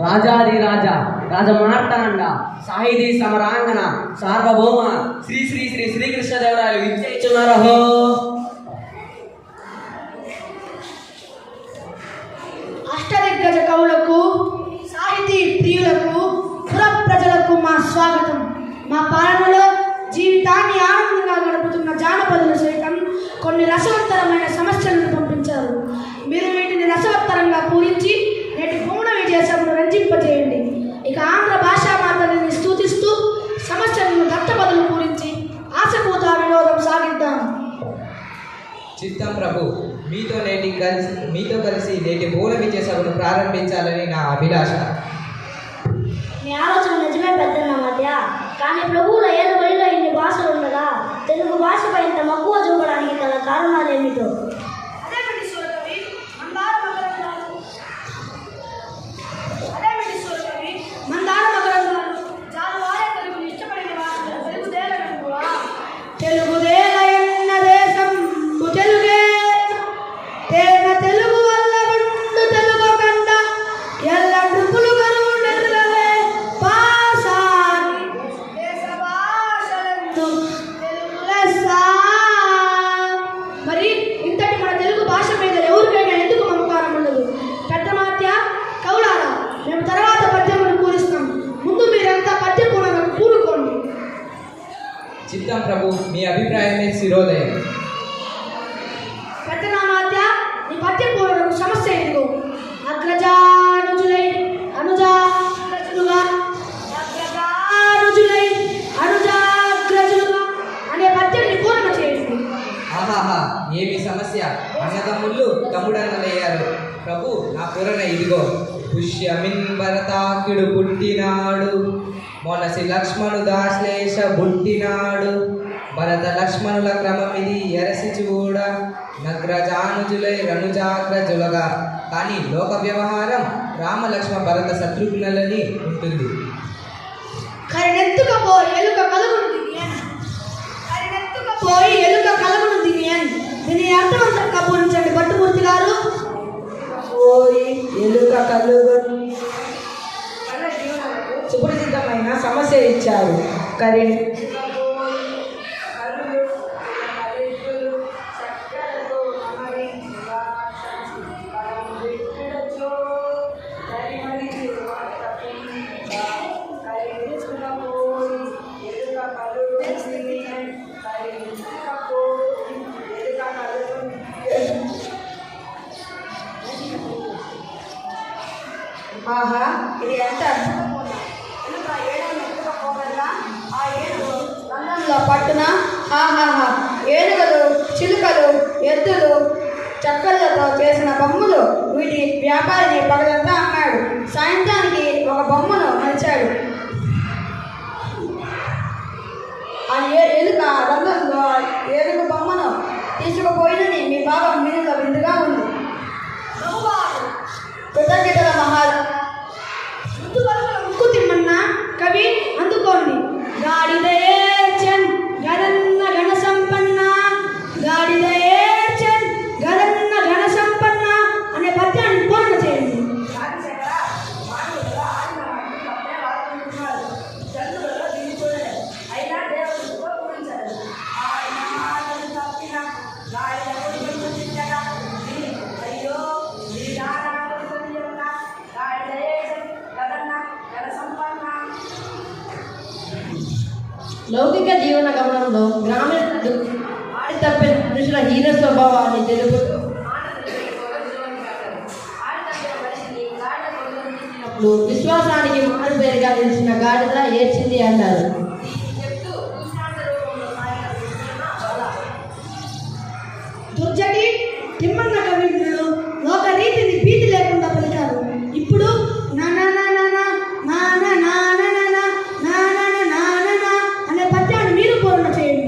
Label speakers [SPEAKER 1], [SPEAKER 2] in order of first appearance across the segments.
[SPEAKER 1] రాజాది రాజా రాజమార్తాండ సాహితీ సమరాంగణ సార్వభౌమ శ్రీ శ్రీ శ్రీ శ్రీకృష్ణదేవరాయలు విచ్చేస్తున్నారహో.
[SPEAKER 2] అష్టదిగ్గజ కవులకు, సాహితీ ప్రియులకు, పుర ప్రజలకు మా స్వాగతం. మా పాలనలో జీవితాన్ని ఆనందంగా గడుపుతున్న జానపదులు సైతం కొన్ని రసవత్తరమైన సమస్యలను పంపించారు. మీరు వీటిని రసవత్తరంగా పూరించి నేటి భువన విజయసభను రంజింపజేయండి. ఇక ఆంధ్ర భాషా మాతని స్తుతిస్తూ సమస్యలను దత్తపదులు పూరించి ఆశపూత వినోదం సాగిద్దాం.
[SPEAKER 3] చిత్తం ప్రభు, మీతో కలిసి నేటి భువన విజయసభను ప్రారంభించాలని నా అభిలాష.
[SPEAKER 4] మీ ఆలోచన నిజమే పెద్దన్న మధ్య, కానీ ప్రభువుల ఏడు వழிలో ఇన్ని భాషలు ఉండగా తెలుగు భాషపై ఇంత మక్కువ చూపడానికి గల కారణాలు ఏమిటో.
[SPEAKER 2] మరి ఇంతటి మన తెలుగు భాష మీద ఎవరికైనా ఎందుకు మమకారం ఉండదు? పెద్ద మాత్య కవులారా, మేము తర్వాత పద్యమును పూరిస్తాం. ముందు మీరంతా పద్య పూర్ణకు కూడుకోండి.
[SPEAKER 3] చిత్తం ప్రభు, మీ అభిప్రాయమే శిరోదయం.
[SPEAKER 2] పెద్ద మాత్య, నీ పద్య పూర్ణకు సమస్య ఎందుకు? అగ్రజానుజులై అనుజాగ్రజులుగా అనే పద్యాన్ని పూర్ణ చేయండి.
[SPEAKER 3] ఆహాహా, ఏమి సమస్య! అన్నదమ్ముళ్ళు తమ్ముడన్నలయ్యారు. ప్రభు, నా పూరణ ఇదిగో. పుష్యమిన్ భరతాకుడు పుట్టినాడు, మొనసి లక్ష్మణు దాశ్లేష పుట్టినాడు. భరత లక్ష్మణుల క్రమమిది ఎరసి చూడ, నగ్రజానుజులై రనుజాగ్రజులగా. కానీ లోక వ్యవహారం రామ లక్ష్మణ భరత శత్రుఘ్నులని ఉంటుంది.
[SPEAKER 2] కరినెత్తుకపోయి ఎలుక కలుగును దిగియన్. దీని అర్థవంతంగా పూరించండి భట్టుమూర్తి గారు.
[SPEAKER 5] ఎలుక కలుగు సుపరిచితమైన సమస్య ఇచ్చారు.
[SPEAKER 2] ఆహా, ఇది ఎంత అద్భుతమో! ఎలుక ఏనుగును ఎత్తుకపోగలనా? ఆ ఏనుగు రంగంలో పట్టున. ఆహాహా, ఏనుగులు, చిలుకలు, ఎద్దులు, చక్కలతో చేసిన బొమ్మలు. వీటి వ్యాపారిని పగలంతా అమ్మాడు. సాయంత్రానికి ఒక బొమ్మను మలిచాడు. ఆ ఎలుక రంగంలో ఏనుగు బొమ్మను తీసుకుపోయినని మీ బాబా మీరుగా విందుగా ఉంది. కృతజ్ఞతల ముక్కు తిమ్మన్నా కవి అందుకోండి. గాడిదయేర్చన్ గదన్న గణ సంపన్న, గాడిదయేర్చన్ గదన్న గణ సంపన్న అనే పద్యాన్ని పూర్ణ చేయండి.
[SPEAKER 5] లౌకిక జీవన గమనంలో గ్రామీణులు ఆడి తప్పిన మనుషుల హీన స్వభావాన్ని తెలుపుతూ విశ్వాసానికి మారుపేరుగా నిలిచిన గాడిద ఏడ్చింది అన్నారు.
[SPEAKER 2] దుర్జటి తిమ్మన్న కవిలు లోక రీతిని భీతి లేకుండా పలికారు. ఇప్పుడు అనే పద్యాన్ని మీరు పూర్ణ చేయండి.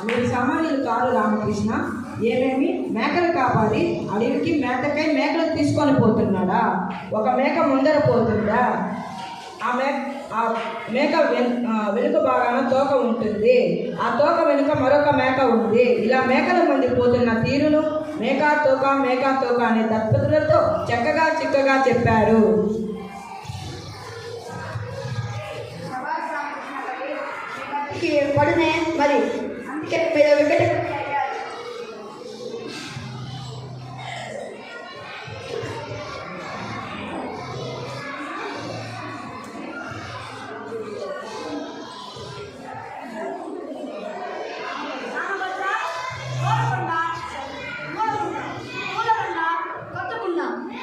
[SPEAKER 6] మీరు సామాన్యులు కాదు రామకృష్ణ. ఏమేమి మేకలు కాపాడి అడవికి మేతకై మేకలు తీసుకొని పోతున్నాడా? ఒక మేక ముందర పోతుందా? ఆ మేక వెనుక భాగాన తోక ఉంటుంది. ఆ తోక వెనుక మరొక మేక ఉంది. ఇలా మేకల మంది పోతున్న తీరును మేకా తోక అనే దత్పతులతో చిక్కగా చెప్పారు.
[SPEAKER 2] పడునే మరి అందుకే మీరు వికట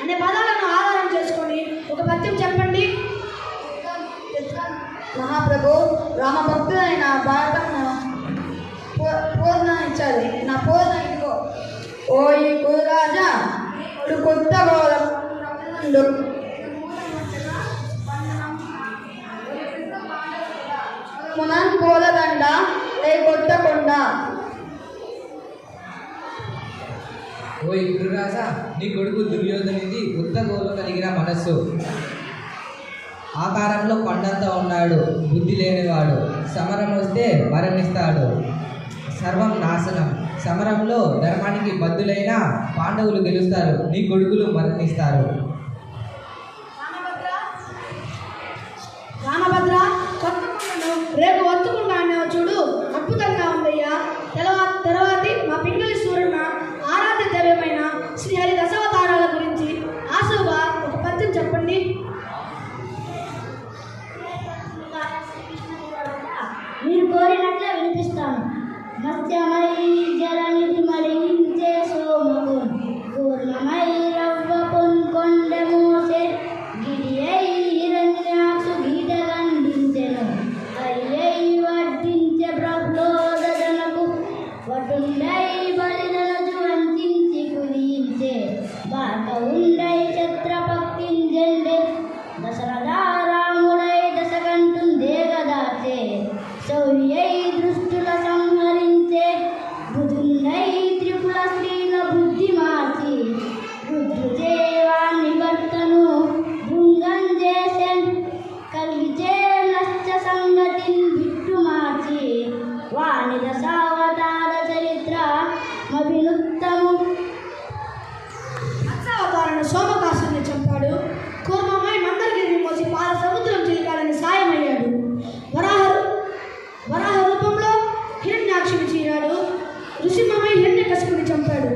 [SPEAKER 4] అనే పదాలను ఆధారం చేసుకొని ఒక పద్యం చెప్పండి.
[SPEAKER 2] మహాప్రభు రామభక్తుడైన భారతంను పూర్ణ ఇచ్చారు. నా పూర్ణ ఇదిగో. ఓయి కురురాజా కొత్త గోళం మునన్ పూలదండ లే కొట్టకుండా.
[SPEAKER 3] ఓ గురురాజా, నీ కొడుకు దుర్యోధనుడిది ఉత్తగోలు కలిగిన మనస్సు, ఆకారంలో కొండంత ఉన్నాడు, బుద్ధి లేనివాడు. సమరం వస్తే మరణిస్తాడు, సర్వం నాశనం. సమరంలో ధర్మానికి బద్దులైన పాండవులు గెలుస్తారు, నీ కొడుకులు మరణిస్తారు.
[SPEAKER 4] రామభద్ర, కొత్త కొండను రేపు వత్తుకున్నాను చూడు, అద్భుతంగా ఉందయ్యా. తర్వాతి మా పింగళి సూర్యున్న ఆరాధ్య దైవమైన శ్రీహరి దశావతారాల గురించి ఆశువుగా ఒక పద్యం చెప్పండి. మీరు కోరినట్లే వినిపిస్తాను. మత్స్యమై జలనిధి మలించే సోమగున్, కూర్మమై రవ్వ పొన్కొండె మోసే, గిరియై హిరణ్యాక్షు గీత గండించెను, అయ్యై వడ్డించే ప్రహ్లోదనకు, వటుండై బలిదనజు వంచించి కుదించే, బాట ఉండై ఛత్రపక్కింజెండే, దశరథారాముడై దశకంటుందే గదాచే, శౌర్యై దృష్టుల సంహరించే, బుధుండై త్రిపుల స్త్రీల బుద్ధి మార్చి, రుద్రుచేవాణి భర్తను భృంగం చేసెన్, కలిగిచే నష్ట సంగతిని బిట్టు మార్చి, వాణి దశావతార చరిత్ర మభినుత్తము. దశావతారను సోమకాసుని చంపాడు. కూర్మమై మందరగిరిని మోసి పాల సముద్రం చిలికాలని సాయమయ్యాడు. వరాహ రూపంలో హిరణ్యాక్షుని చీరాడు. ఋషిమమై హిరణ్యకశిపుని చంపాడు.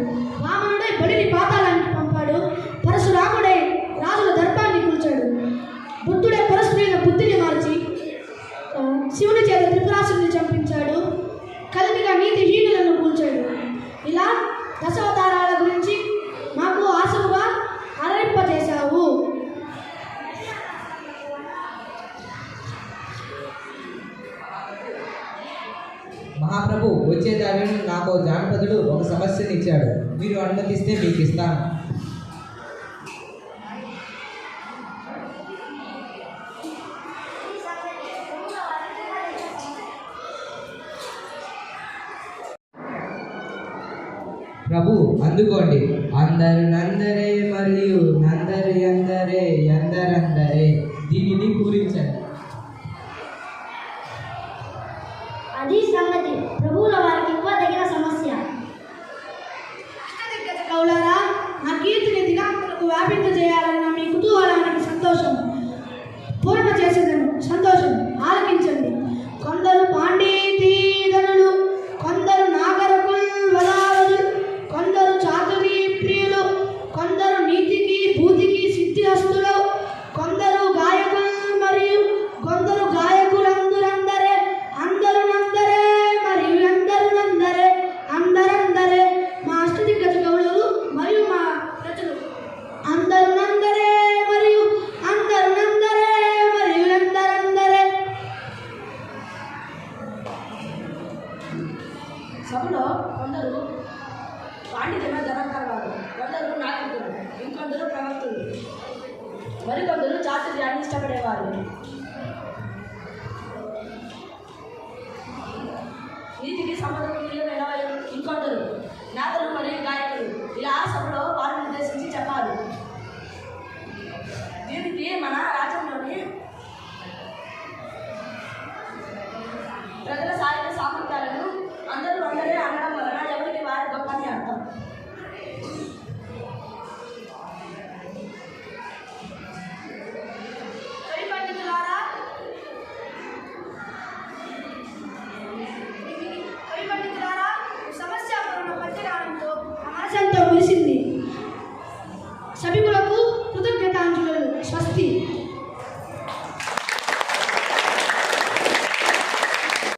[SPEAKER 4] వామనుడై బలిని పాతాళానికి పంపాడు. పరశురాముడై రాజుల దర్పాన్ని కూల్చాడు. బుద్ధుడై పరశుడైన బుద్ధిని మార్చి శివుని చేత త్రిపురాసుని చంపించాడు. కలిమిగా నీతిహీనులను కూల్చాడు. ఇలా దశావతారాల గురించి మాకు ఆశలుగా అలరింపజేశావు.
[SPEAKER 3] మహాప్రభు, వచ్చే దారిలో నాకు జానపదుడు ఒక సమస్యని ఇచ్చాడు, మీరు అనుమతిస్తే మీకు ఇస్తాను. ప్రభు అందుకోండి. అందరు నందరే మరియు నందరు ఎందరే ఎందరందరే, దీనిని పూరించండి.
[SPEAKER 4] అది